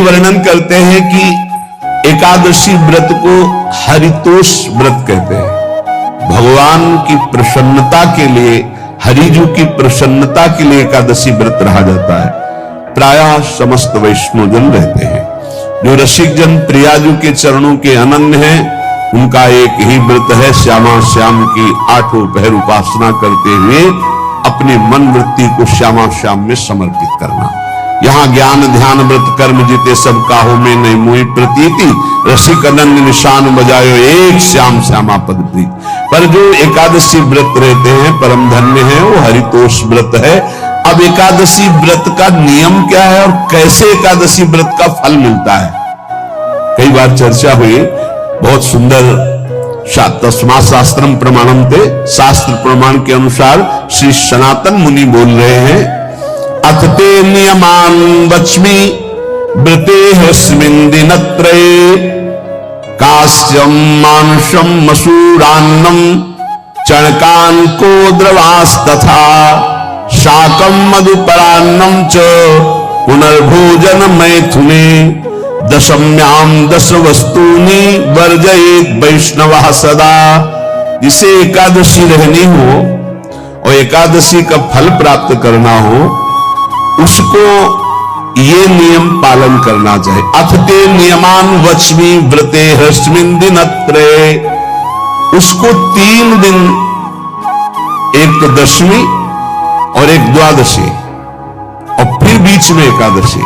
वर्णन करते हैं कि एकादशी व्रत को हरितोष व्रत कहते हैं। भगवान की प्रसन्नता के लिए, हरिजू की प्रसन्नता के लिए एकादशी व्रत रहा जाता है। प्रायः समस्त वैष्णवजन रहते हैं। जो रसिक जन प्रियाजू के चरणों के अनन्य हैं, उनका एक ही व्रत है, श्यामा श्याम की 8 पहर उपासना करते हुए अपने मन वृत्ति को श्यामा श्याम में समर्पित करना। यहाँ ज्ञान ध्यान व्रत कर्म जीते सब काहू में नहीं मोहि प्रतीति, रसिक अनन्य निशान बजायो एक श्याम श्यामा पद प्रीत। पर जो एकादशी व्रत रहते हैं परम धन्य है, वो हरितोष व्रत है। अब एकादशी व्रत का नियम क्या है और कैसे एकादशी व्रत का फल मिलता है, कई बार चर्चा हुई। बहुत सुंदर तस्मात् शास्त्रम प्रमाणम थे, शास्त्र प्रमाण के अनुसार श्री सनातन मुनि बोल रहे हैं, अथ ते नियमान वच्मि व्रते हस्मिन् दिनत्रये, कास्यम मांसम मसूरान्नम चणकान को द्रवास्तथा, शाकम मधुपरान्नम च पुनर्भोजन मैथुने, दशम्याम 10 वस्तूनि वर्जयेत वैष्णवः सदा। जिसे एकादशी रहनी हो और एकादशी का फल प्राप्त करना हो, उसको ये नियम पालन करना चाहिए। अथ ते नियमान वच्मि व्रते हस्मिन् दिनत्रये, उसको 3 दिन, एक तो दशमी और एक द्वादशी और फिर बीच में एकादशी,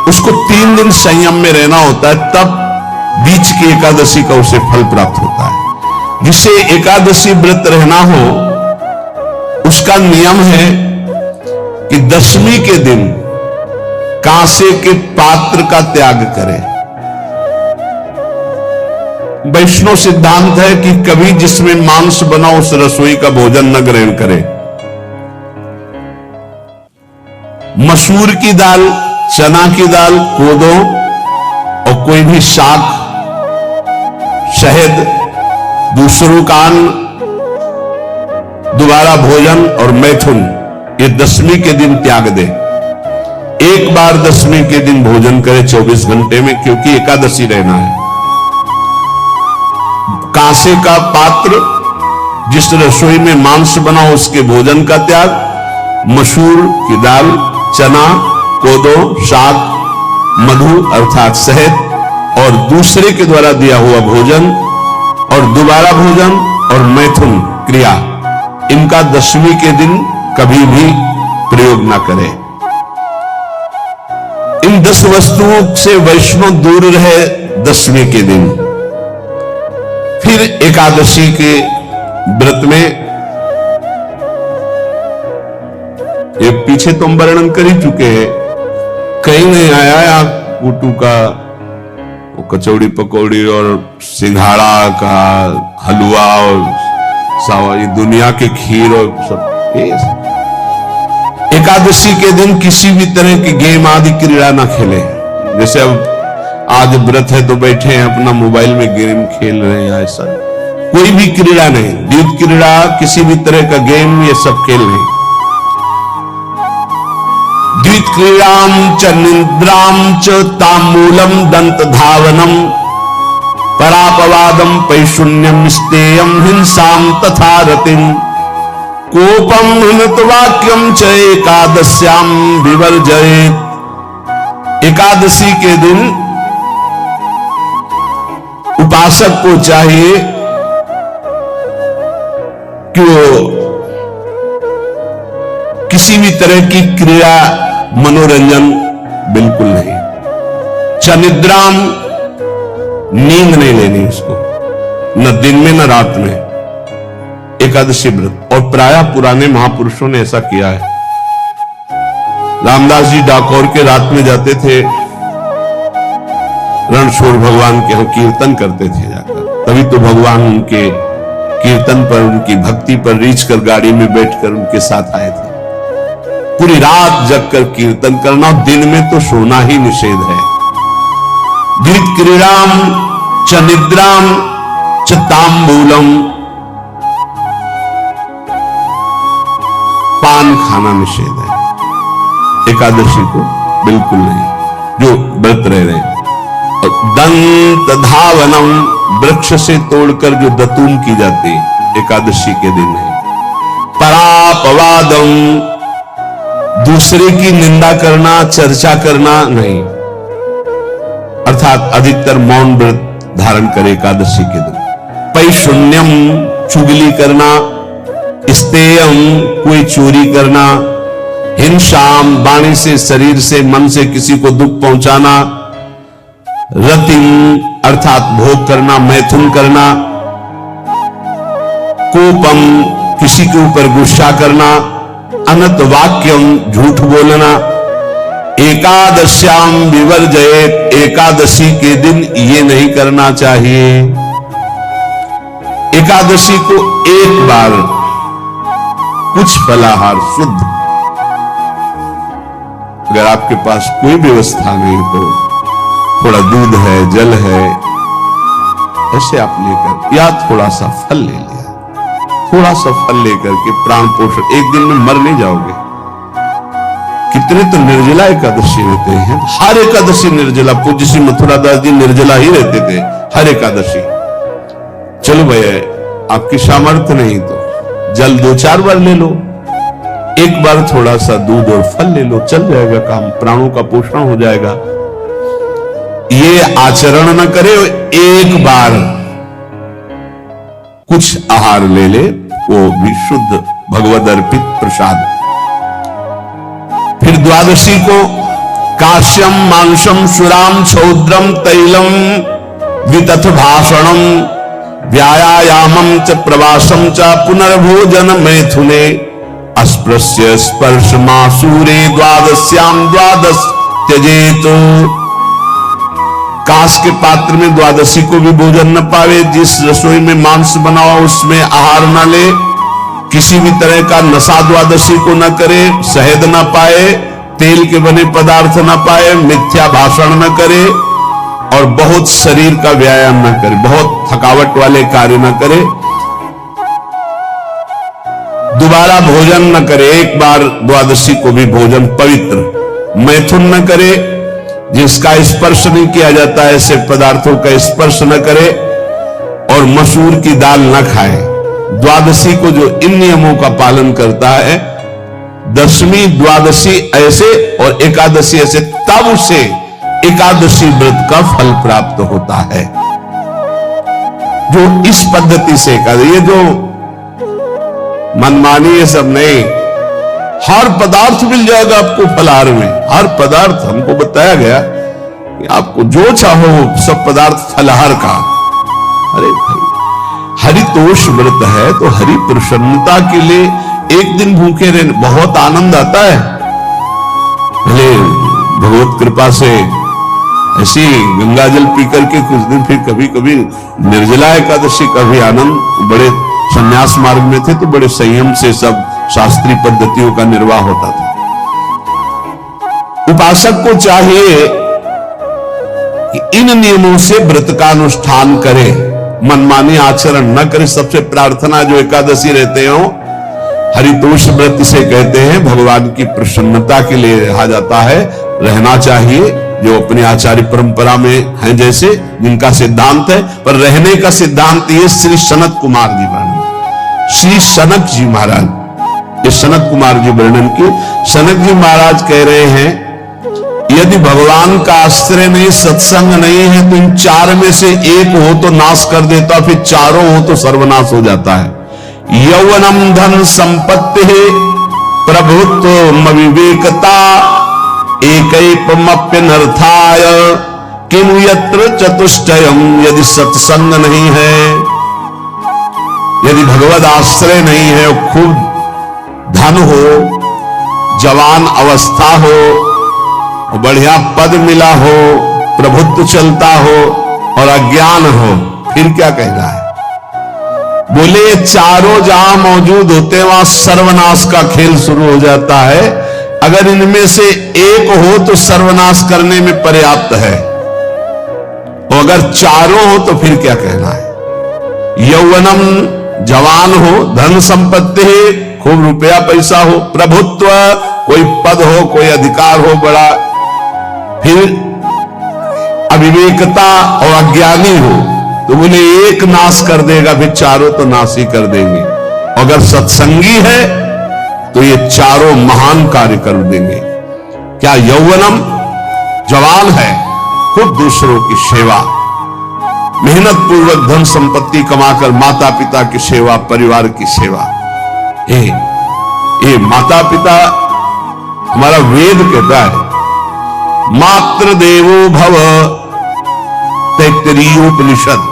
उसको 3 दिन संयम में रहना होता है, तब बीच की एकादशी का उसे फल प्राप्त होता है। जिसे एकादशी व्रत रहना हो, उसका नियम है कि दशमी के दिन कांसे के पात्र का त्याग करें। वैष्णव सिद्धांत है कि कभी जिसमें मांस बना उस रसोई का भोजन न ग्रहण करें। मसूर की दाल, चना की दाल, कोदो और कोई भी शाक, शहद, दूसरों का अन्न, दोबारा भोजन और मैथुन, ये दशमी के दिन त्याग दे। एक बार दशमी के दिन भोजन करे 24 घंटे में, क्योंकि एकादशी रहना है। कांसे का पात्र, जिस रसोई में मांस बना उसके भोजन का त्याग, मसूर की दाल, चना, कोदो, शाक, मधु अर्थात शहद और दूसरे के द्वारा दिया हुआ भोजन और दोबारा भोजन और मैथुन क्रिया, इनका दशमी के दिन कभी भी प्रयोग ना करें। इन 10 वस्तुओं से वैष्णव दूर रहे दशमी के दिन। फिर एकादशी के व्रत में, ये पीछे तो हम वर्णन कर ही चुके हैं, कहीं नहीं आया कुटू का कचौड़ी पकौड़ी और सिंघाड़ा का हलवा और सावा, दुनिया के खीर और सब। एकादशी के दिन किसी भी तरह की गेम आदि क्रीड़ा ना खेले। जैसे अब आज व्रत है तो बैठे हैं अपना मोबाइल में गेम खेल रहे हैं, ऐसा कोई भी क्रीड़ा नहीं। द्यूत क्रीड़ा, किसी भी तरह का गेम, ये सब खेल नहीं। द्वित क्रीड़ाम च निद्राम च ताम्बूलम दंत धावनम, परापवादम पैशून्यम स्तेयम हिंसाम तथा रतिम, कोपम हृतवाक्यम च एकादश्याम विवर्जयेत्। एकादशी के दिन उपासक को चाहिए कि वो किसी भी तरह की क्रिया, मनोरंजन बिल्कुल नहीं। चनिद्राम, नींद नहीं लेनी उसको, न दिन में न रात में। एकादशी व्रत, और प्रायः पुराने महापुरुषों ने ऐसा किया है। रामदास जी डाकोर के रात में जाते थे, रणछोड़ भगवान के यहाँ कीर्तन करते थे जाकर। तभी तो भगवान उनके कीर्तन पर, उनकी भक्ति पर रीछ कर गाड़ी में बैठकर उनके साथ आए थे। पूरी रात जगकर कीर्तन करना, दिन में तो सोना ही निषेध है। द्वित क्रीड़ाम च निद्राम च ताम्बूलम, पान खाना निषेध है। एकादशी को बिल्कुल नहीं। जो व्रत रह रहे हैं। दंत धावनम, वृक्ष से तोड़कर जो दतून की जाती है एकादशी के दिन है। परापवादम, दूसरे की निंदा करना, चर्चा करना नहीं, अर्थात अधिकतर मौन व्रत धारण करे एकादशी के दिन। पैशून्यम, चुगली करना। स्तेयम, कोई चोरी करना। हिंसाम, वाणी से, शरीर से, मन से किसी को दुख पहुंचाना। रतिम, अर्थात भोग करना, मैथुन करना। कोपम, किसी के ऊपर गुस्सा करना। अनत वाक्यम, झूठ बोलना। एकादश्याम विवर्जयेत, एकादशी के दिन ये नहीं करना चाहिए। एकादशी को एक बार कुछ फलाहार शुद्ध, अगर आपके पास कोई व्यवस्था नहीं तो थोड़ा दूध है, जल है, ऐसे आप लेकर, या थोड़ा सा फल ले लिया, थोड़ा सा फल लेकर के प्राण पोषण, एक दिन में मर नहीं जाओगे। कितने तो निर्जला एकादशी रहते हैं, हर एकादशी निर्जला। पूज्य श्री मथुरा दास जी निर्जला ही रहते थे हर एकादशी। चलो भैया, आपकी सामर्थ्य नहीं तो जल 2-4 बार ले लो, एक बार थोड़ा सा दूध और फल ले लो, चल जाएगा काम, प्राणों का पोषण हो जाएगा। ये आचरण न करे, एक बार कुछ आहार ले ले, वो भी शुद्ध भगवद अर्पित प्रसाद। फिर द्वादशी को काश्यम, मांसम, सुराम, छौद्रम, तैलम, वितथ भाषणम, व्यायामम च प्रवासम च पुनर्भोजन मैथुने, अस्पृश्य स्पर्श मासूरे द्वादश्याम द्वादश त्यजेत। कांस के पात्र में द्वादशी को भी भोजन न पावे। जिस रसोई में मांस बनाओ उसमें आहार न ले। किसी भी तरह का नशा द्वादशी को न करे। शहद न पाए, तेल के बने पदार्थ न पाए, मिथ्या भाषण न करे और बहुत शरीर का व्यायाम न करे, बहुत थकावट वाले कार्य न करे। दोबारा भोजन न करे, एक बार द्वादशी को भी भोजन पवित्र। मैथुन न करे, जिसका स्पर्श नहीं किया जाता है ऐसे पदार्थों का स्पर्श न करे, और मसूर की दाल न खाए। द्वादशी को जो इन नियमों का पालन करता है, दशमी द्वादशी ऐसे और एकादशी ऐसे, तब उसे एकादशी व्रत का फल प्राप्त होता है। जो इस पद्धति से ये जो मनमानी, ये सब नहीं, हर पदार्थ मिल जाएगा आपको फलाहार में। हर पदार्थ हमको बताया गया कि आपको जो चाहो सब पदार्थ फलाहार का। अरे भाई, हरितोष व्रत है तो हरि प्रसन्नता के लिए एक दिन भूखे रहने बहुत आनंद आता है। भले भगवत कृपा से ऐसी गंगा जल पी करके कुछ दिन, फिर कभी कभी निर्जला एकादशी का भी आनंद। बड़े संन्यास मार्ग में थे तो बड़े संयम से सब शास्त्रीय पद्धतियों का निर्वाह होता था। उपासक को चाहिए कि इन नियमों से व्रत का अनुष्ठान करे, मनमानी आचरण न करे। सबसे प्रार्थना जो एकादशी रहते हो, हरितोष व्रत से कहते हैं, भगवान की प्रसन्नता के लिए रहा जाता है, रहना चाहिए। जो अपने आचार्य परंपरा में हैं, जैसे जिनका सिद्धांत है, पर रहने का सिद्धांत ये श्री सनत कुमार जी वर्णन, श्री सनक जी महाराज, ये सनत कुमार जी वर्णन की। सनक जी महाराज कह रहे हैं, यदि भगवान का आश्रय नहीं, सत्संग नहीं है, तो इन 4 में से एक हो तो नाश कर देता, फिर चारों हो तो सर्वनाश हो जाता है। यौवनम धन संपत्ति, प्रभुत्व विवेकता, एकैपमप्यनर्थाय किम यत्र चतुष्टयम। यदि सत्संग नहीं है, यदि भगवद आश्रय नहीं है, खूब धन हो, जवान अवस्था हो, बढ़िया पद मिला हो, प्रभुत्व चलता हो और अज्ञान हो, फिर क्या कहना है? बोले चारों जहां मौजूद होते हैं वहां सर्वनाश का खेल शुरू हो जाता है। अगर इनमें से एक हो तो सर्वनाश करने में पर्याप्त है, और अगर चारों हो तो फिर क्या कहना है? यौवनम, जवान हो, धन संपत्ति, खूब रुपया पैसा हो, प्रभुत्व, कोई पद हो, कोई अधिकार हो बड़ा, फिर अविवेकता और अज्ञानी हो तो बोले एक नाश कर देगा, फिर चारों तो नाश ही कर देंगे। अगर सत्संगी है तो ये चारों महान कार्य कर देंगे। क्या यौवनम, जवान है, खुद दूसरों की सेवा, मेहनत पूर्वक धन संपत्ति कमाकर माता पिता की सेवा, परिवार की सेवा। ये माता पिता, हमारा वेद कहता है मातृ देवो भव, तैत्तरीयोपनिषद।